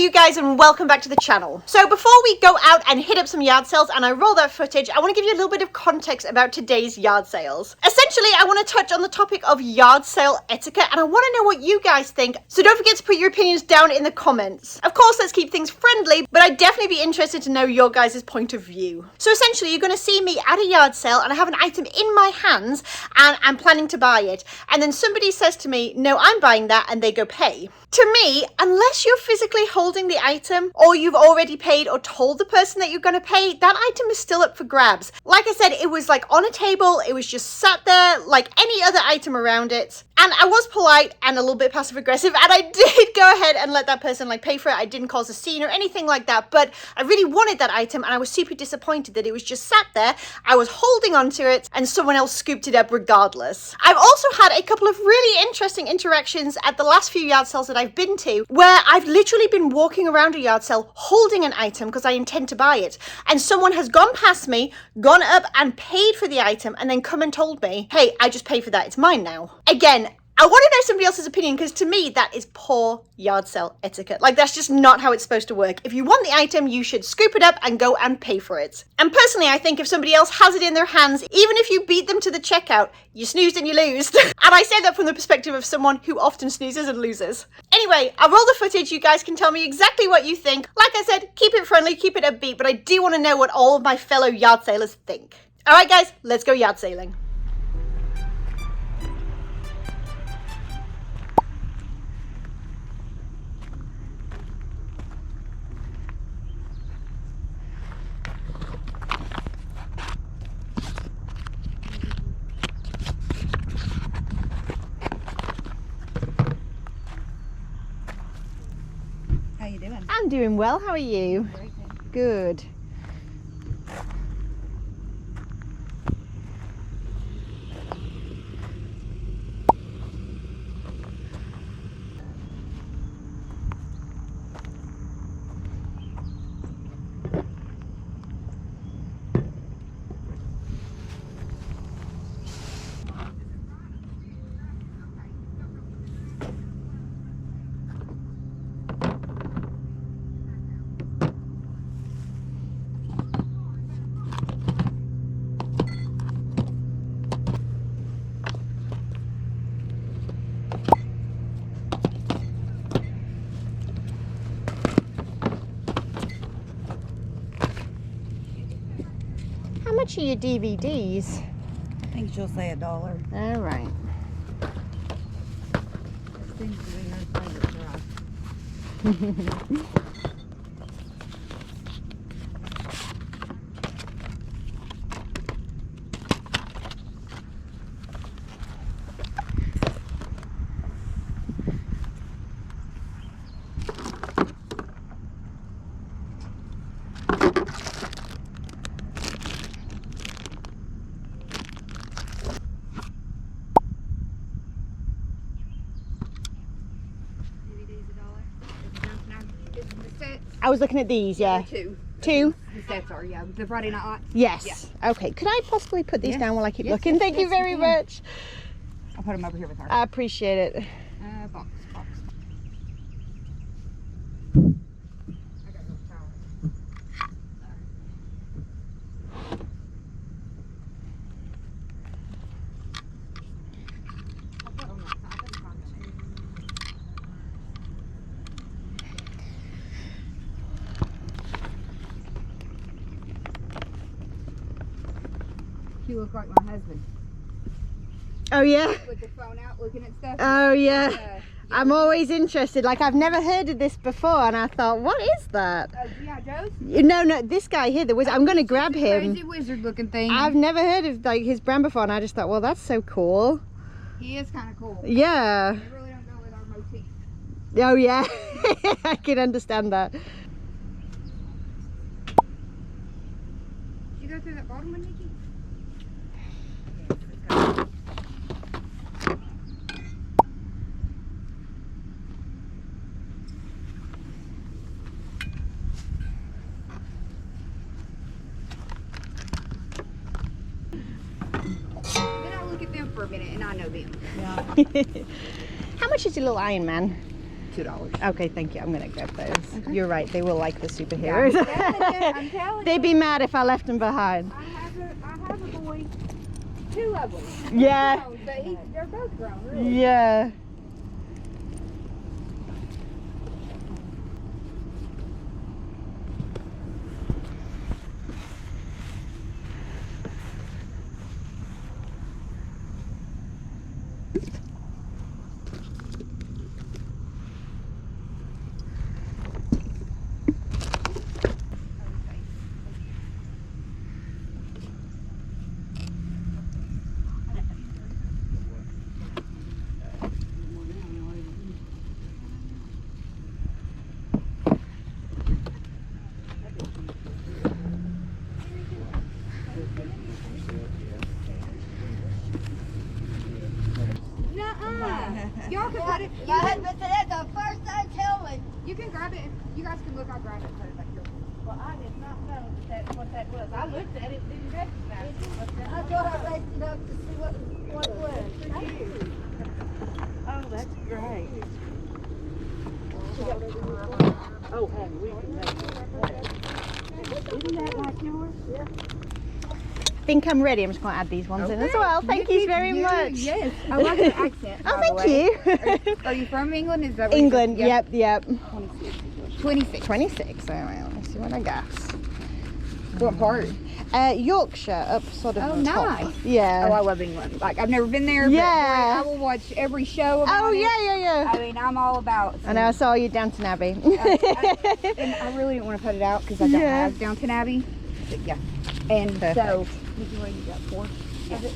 you guys, and welcome back to the channel. So before we go out and hit up some yard sales and I roll that footage, I want to give you a little bit of context about today's yard sales. Essentially, I want to touch on the topic of yard sale etiquette, and I want to know what you guys think, so don't forget to put your opinions down in the comments. Of course, let's keep things friendly, but I'd definitely be interested to know your guys' point of view. So essentially, you're going to see me at a yard sale and I have an item in my hands and I'm planning to buy it, and then somebody says to me, no, I'm buying that, and they go pay. To me, unless you're physically holding the item or you've already paid or told the person that you're going to pay, that item is still up for grabs. Like I said, it was like on a table, it was just sat there like any other item around it. And I was polite and a little bit passive aggressive, and I did go ahead and let that person like pay for it. I didn't cause a scene or anything like that, but I really wanted that item and I was super disappointed that it was just sat there. I was holding onto it and someone else scooped it up regardless. I've also had a couple of really interesting interactions at the last few yard sales that I've been to, where I've literally been walking around a yard sale holding an item because I intend to buy it, and someone has gone past me, gone up and paid for the item, and then come and told me, hey, I just paid for that, it's mine now. Again, I want to know somebody else's opinion, because to me that is poor yard sale etiquette. Like, that's just not how it's supposed to work. If you want the item, you should scoop it up and go and pay for it. And personally, I think if somebody else has it in their hands, even if you beat them to the checkout, you snoozed and you lose. And I say that from the perspective of someone who often snoozes and loses. Anyway, I'll roll the footage. You guys can tell me exactly what you think. Like I said, keep it friendly, keep it upbeat, but I do want to know what all of my fellow yard salers think. All right, guys, let's go yard sailing. How you doing? I'm doing well. How are you? Great, thank you. Good. How much are your DVDs? I think she'll say $1. All right. Seems to be her favorite for us. I was looking at these, yeah. Two. Two? The sets are, yeah. The Friday night lights? Yes. Yeah. Okay. Could I possibly put these down while I keep looking? Yes, Thank you very much. I'll put them over here with her. I appreciate it. Box. You look like my husband. Oh yeah? With the phone out looking at stuff. Oh yeah. I'm always interested. Like, I've never heard of this before, and I thought, what is that? G.I. Joe's? No, this guy here, the wizard. I'm going to grab him. Crazy wizard looking thing. I've never heard of like his brand before, and I just thought, well, that's so cool. He is kind of cool. Yeah. They really don't go with our motif. Oh yeah. I can understand that. Did you go through that bottom one, Nikki? For a minute, and I know them. Yeah. How much is your little Iron Man? $2. Okay, thank you. I'm gonna grab those. You're right. They will like the superheroes. I'm telling They'd be mad if I left them behind. I have a boy. 2 of them. Yeah. Grown, but they're both grown, really. Yeah. Y'all can put it. My husband said that's the first time telling. You can grab it. You guys can look. I'll grab it and put it back here. Well, I did not know what that was. I looked at it, didn't recognize it. I thought I raised it up to see what it was. Oh, that's great. Oh, honey, we can make it. Isn't that like yours? Yeah. I think I'm ready. I'm just going to add these ones in as well. Thank you very much. Yes. I like your accent. Oh, by the thank way. you. Are you from England? Is that where England. you're Yep, yep. 26. 26. All right, let me see what I got. What part? Yorkshire, up sort of Oh, top. nice. Yeah. Oh, I love England. Like, I've never been there, Yeah. but boy, I will watch every show about Oh, it. yeah. I mean, I'm all about. I know, I saw you Downton Abbey. And I really didn't want to put it out because I don't Yeah. have Downton Abbey. But yeah. And Perfect. so, you got 4 of it.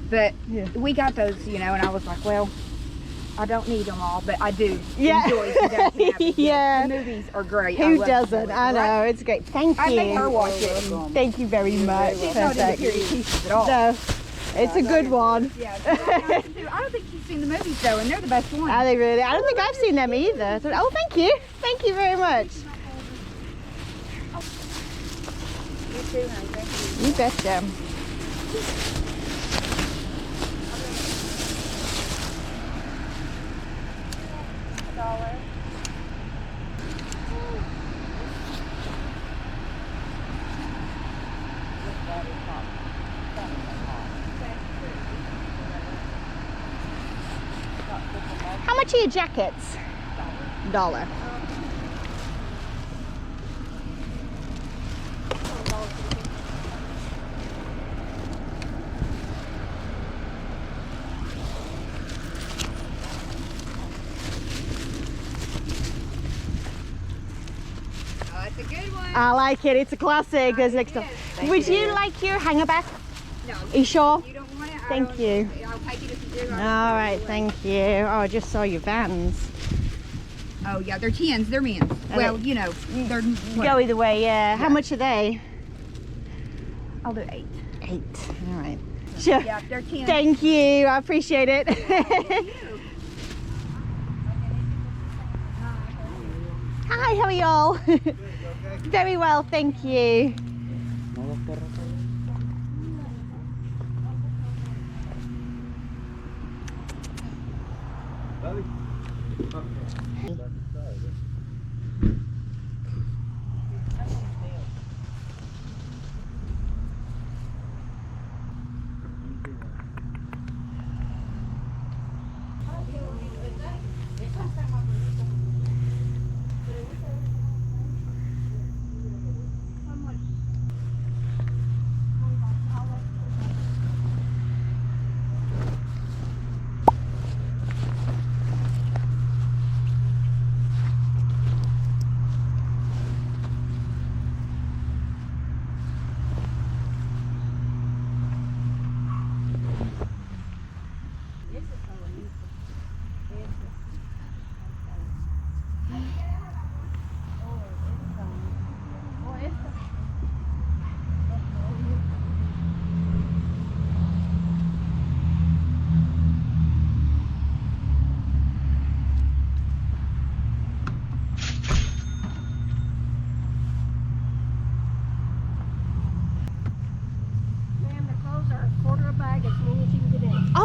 But Yeah. we got those, you know, and I was like, well, I don't need them all, but I do Yeah. enjoy the Downton Abbey. Yeah. The movies are great. I Who love doesn't? them, I know, right? it's great. Thank you. I make her watch it. Thank you very much. She's not into Perfect. period pieces at all. No, it's a good one. Yeah, I don't think she's seen the movies though, and they're the best ones. Are they really? I don't think I've seen them either. Oh, thank you. Thank you very much. You too, honey. Thank you. You betcha. How much are your jackets? $1. Oh, it's a good one. I like it. It's a classic. There's next up. Would you like your hanger back? No. Are you sure? You don't want it? Thank you. I'll take it if you do. All right, thank you. Oh, I just saw your Vans. Oh yeah, they're 10s. They're men's. Well, you know, they're. Go either way, yeah. How much are they? I'll do 8. 8. All right. Sure. Yeah, they're 10. Thank you. I appreciate it. Hi, how are y'all? Very well, thank you.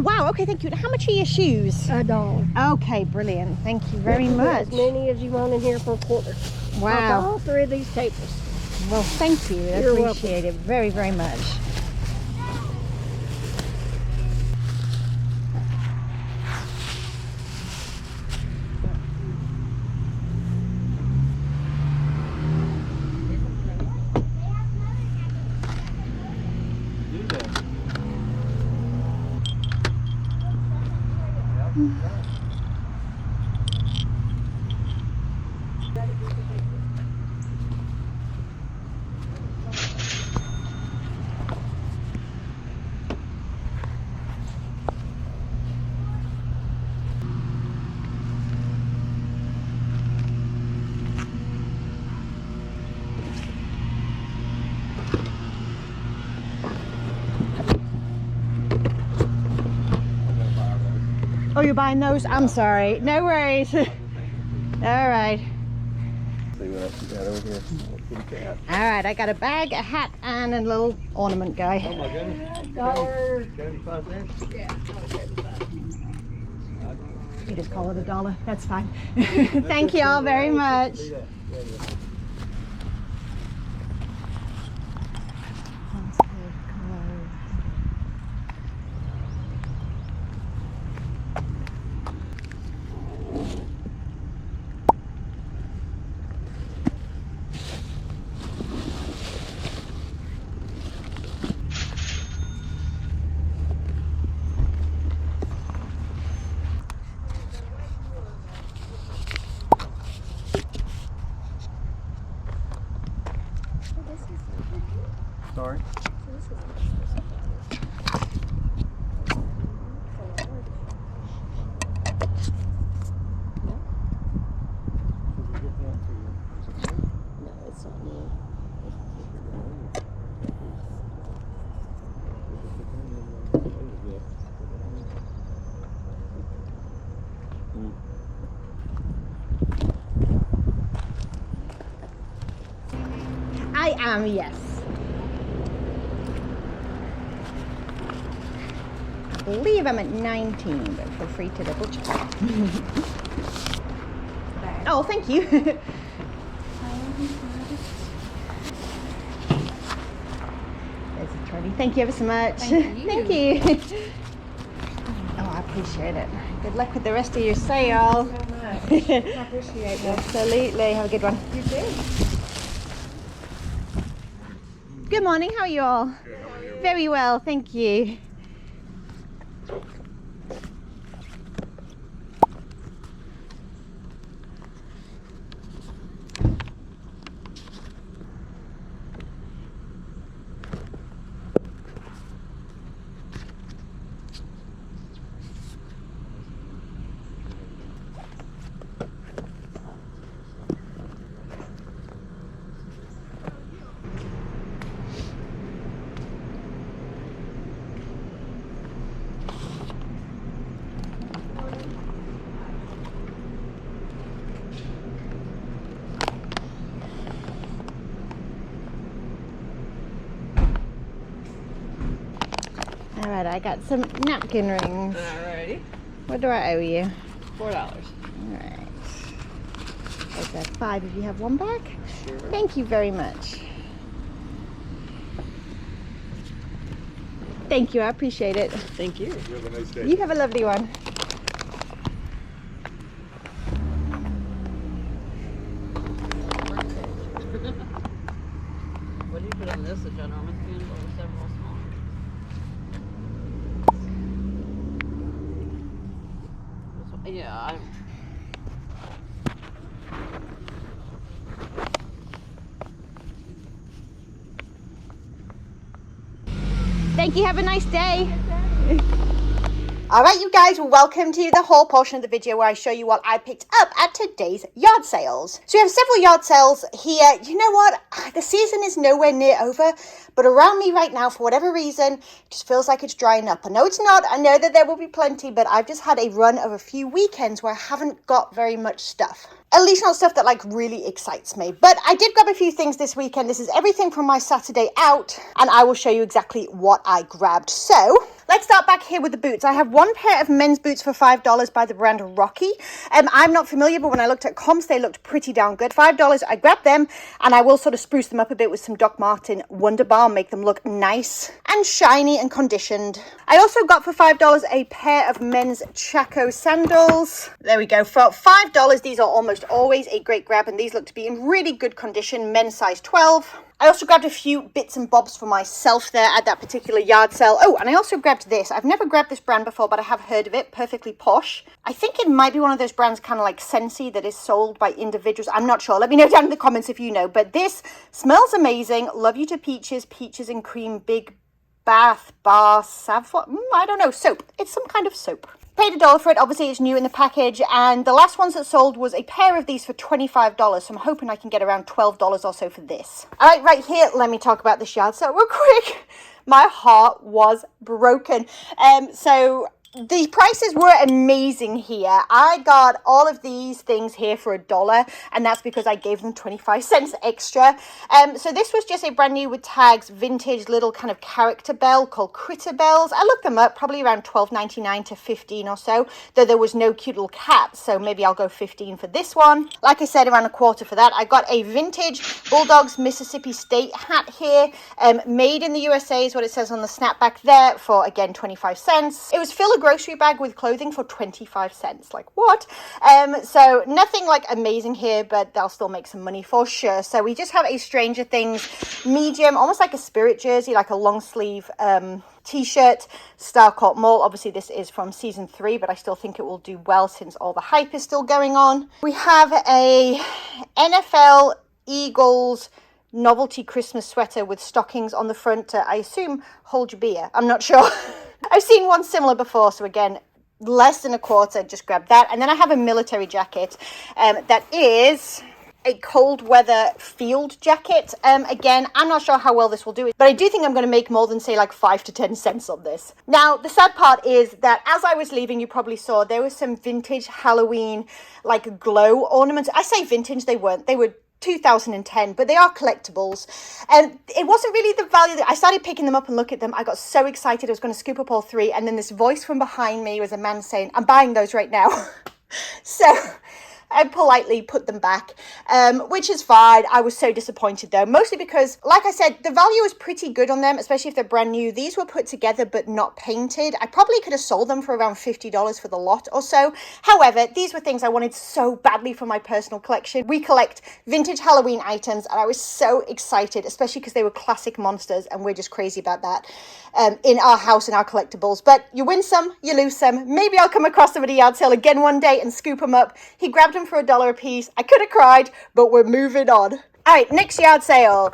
wow, okay, thank you. How much are your shoes? $1. Okay, brilliant. Thank you very You can put much. as many as you want in here for a quarter. Like Wow. all 3 of these tables. Well, thank you. I You're appreciate it very, very much. Oh, you're buying those? I'm sorry. No worries. All right. See what else you got over here. Kitty cat. All right, I got a bag, a hat, and a little ornament guy. Oh my goodness. $75 cents? You just call it $1. That's fine. Thank you all very much. Sorry. I am, yes. I believe I'm at 19, but feel free to double check. Oh, thank you. There's a trolley. Thank you ever so much. Thank you. Oh, I appreciate it. Good luck with the rest of your sale. Thank you so much. I appreciate it. Absolutely. Have a good one. You too. Good morning. How are you all? Good, how are you? Very well, thank you. All right, I got some napkin rings. Alrighty. What do I owe you? $4. All right. Is that 5 if you have one back? Sure. Thank you very much. Thank you, I appreciate it. Thank you. You have a nice day. You have a lovely one. What do you put on this? A ginormous candle or several small? This one- Yeah, Thank you, have a nice day. Alright you guys, welcome to the haul portion of the video where I show you what I picked up at today's yard sales. So we have several yard sales here. You know what, the season is nowhere near over, but around me right now, for whatever reason, it just feels like it's drying up. I know it's not, I know that there will be plenty, but I've just had a run of a few weekends where I haven't got very much stuff. At least not stuff that like really excites me. But I did grab a few things this weekend. This is everything from my Saturday out, and I will show you exactly what I grabbed. So Let's start back here with the boots. I have one pair of men's boots for $5 by the brand Rocky. I'm not familiar, but when I looked at comps, they looked pretty down good. $5, I grabbed them, and I will sort of spruce them up a bit with some Doc Marten Wonder Bar, make them look nice and shiny and conditioned. I also got for $5 a pair of men's Chaco sandals. There we go. For $5, these are almost always a great grab, and these look to be in really good condition, men's size 12. I also grabbed a few bits and bobs for myself there at that particular yard sale. Oh, and I also grabbed this. I've never grabbed this brand before, but I have heard of it. Perfectly Posh. I think it might be one of those brands kind of like Scentsy that is sold by individuals. I'm not sure. Let me know down in the comments if you know. But this smells amazing. Love You to Peaches, Peaches and Cream, Big Bath, Bar, Savoir. I don't know. Soap. It's some kind of soap. Paid $1 for it. Obviously, it's new in the package. And the last ones that sold was a pair of these for $25. So I'm hoping I can get around $12 or so for this. All right, right here, let me talk about this yard sale real quick. My heart was broken. So the prices were amazing here. I got all of these things here for $1, and that's because I gave them 25 cents extra. So this was just a brand new with tags, vintage little kind of character bell called Critter Bells. I looked them up, probably around $12.99 to $15 or so, though there was no cute little cat, so maybe I'll go $15 for this one. Like I said, around $1 for that. I got a vintage Bulldogs Mississippi State hat here, made in the USA is what it says on the snapback there, for again 25 cents. It was fill a grocery bag with clothing for 25 cents. Like, what? So nothing like amazing here, but they'll still make some money for sure. So we just have a Stranger Things medium, almost like a Spirit jersey, like a long sleeve t-shirt, Starcourt Mall. Obviously this is from season 3, but I still think it will do well since all the hype is still going on. We have a NFL Eagles novelty Christmas sweater with stockings on the front to, I assume, hold your beer. I'm not sure. I've seen one similar before, so again, less than $1, just grab that. And then I have a military jacket that is a cold weather field jacket. Again, I'm not sure how well this will do it, but I do think I'm going to make more than say like 5 to 10 cents on this. Now, the sad part is that as I was leaving, you probably saw there was some vintage Halloween like glow ornaments. I say vintage, they weren't. They were 2010, but they are collectibles, and it wasn't really the value that I started picking them up and look at them. I got so excited I was going to scoop up all 3, and then this voice from behind me was a man saying, "I'm buying those right now." So I politely put them back, which is fine. I was so disappointed though, mostly because, like I said, the value is pretty good on them, especially if they're brand new. These were put together but not painted. I probably could have sold them for around $50 for the lot or so. However, these were things I wanted so badly for my personal collection. We collect vintage Halloween items, and I was so excited, especially because they were classic monsters, and we're just crazy about that in our house and our collectibles. But you win some, you lose some. Maybe I'll come across them at a yard sale again one day and scoop them up. He grabbed them for $1 a piece. I could have cried, but we're moving on. All right, next yard sale.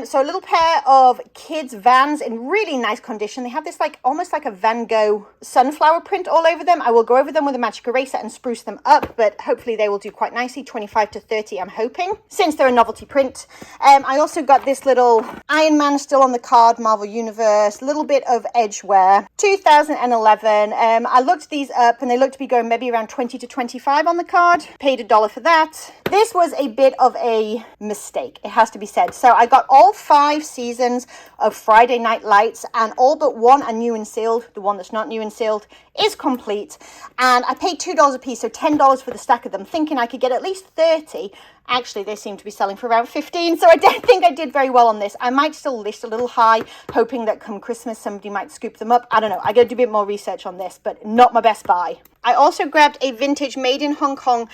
So a little pair of kids' Vans in really nice condition. They have this like almost like a Van Gogh sunflower print all over them. I will go over them with a magic eraser and spruce them up, but hopefully they will do quite nicely. 25 to 30, I'm hoping, since they're a novelty print. I also got this little Iron Man still on the card, Marvel Universe, little bit of edgeware. 2011. I looked these up and they look to be going maybe around 20 to 25 on the card. Paid $1 for that. This was a bit of a mistake, it has to be said. So I got all 5 seasons of Friday Night Lights, and all but one are new and sealed. The one that's not new and sealed is complete, and I paid $2 a piece, so $10 for the stack of them, thinking I could get at least 30. Actually, they seem to be selling for around 15, so I don't think I did very well on this. I might still list a little high, hoping that come Christmas somebody might scoop them up. I don't know. I got to do a bit more research on this, but not my best buy. I also grabbed a vintage made in Hong Kong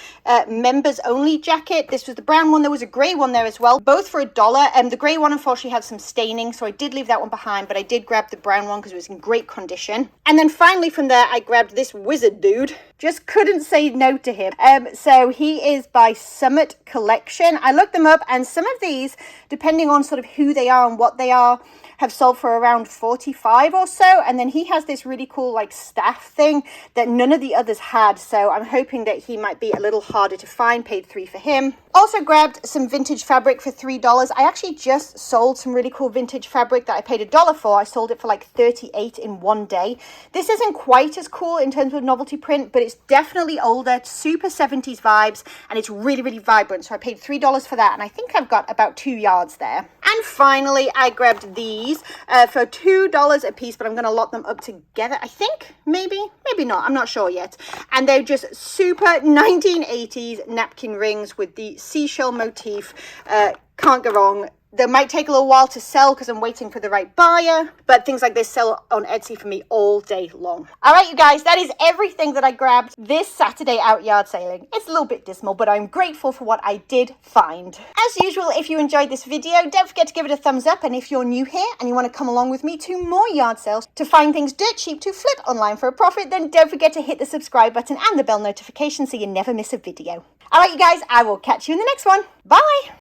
members only jacket. This was the brown one. There was a grey one there as well, both for $1. And the grey one unfortunately had some staining, so I did leave that one behind, but I did grab the brown one because it was in great condition. And then finally from there, I grabbed this wizard dude. Just couldn't say no to him. So he is by Summit Collection. I looked them up, and some of these, depending on sort of who they are and what they are, have sold for around 45 or so. And then he has this really cool like staff thing that none of the others had, so I'm hoping that he might be a little harder to find. Paid $3 for him. Also grabbed some vintage fabric for $3. I actually just sold some really cool vintage fabric that I paid $1 for. I sold it for like 38 in one day. This isn't quite as cool in terms of novelty print, but it's definitely older, super 70s vibes, and it's really, really vibrant. So I paid $3 for that, and I think I've got about 2 yards there. And finally, I grabbed these for $2 a piece, but I'm going to lot them up together, I think. Maybe not. I'm not sure yet. And they're just super 1980s napkin rings with the seashell motif. Can't go wrong. They might take a little while to sell because I'm waiting for the right buyer, but things like this sell on Etsy for me all day long. All right, you guys, that is everything that I grabbed this Saturday out yard sailing. It's a little bit dismal, but I'm grateful for what I did find. As usual, if you enjoyed this video, don't forget to give it a thumbs up. And if you're new here and you want to come along with me to more yard sales to find things dirt cheap to flip online for a profit, then don't forget to hit the subscribe button and the bell notification so you never miss a video. All right, you guys, I will catch you in the next one. Bye.